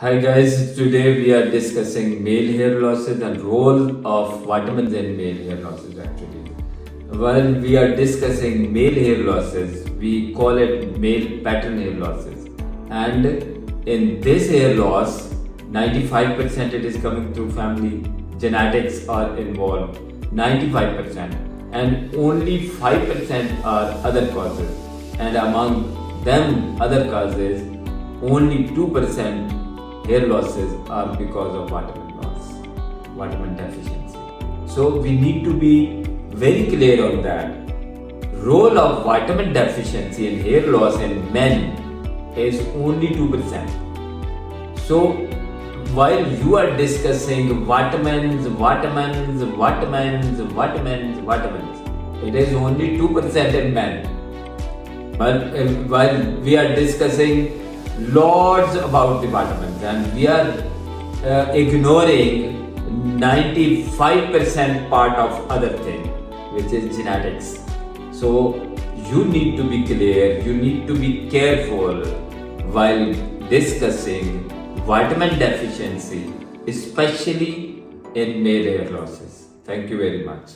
Hi guys, today we are discussing male hair losses and role of vitamins in male hair losses actually. While we are discussing male hair losses, we call it male pattern hair losses. And in this hair loss, 95% it is coming through family, genetics are involved, 95%, and only 5% are other causes. And among them other causes, only 2% hair losses are because of vitamin loss, vitamin deficiency. So we need to be very clear on that. Role of vitamin deficiency in hair loss in men is only 2%. So while you are discussing vitamins, it is only 2% in men. But while we are discussing lots about the vitamins and we are ignoring 95% part of other thing, which is genetics. So you need to be clear, you need to be careful while discussing vitamin deficiency, especially in male hair losses. Thank you very much.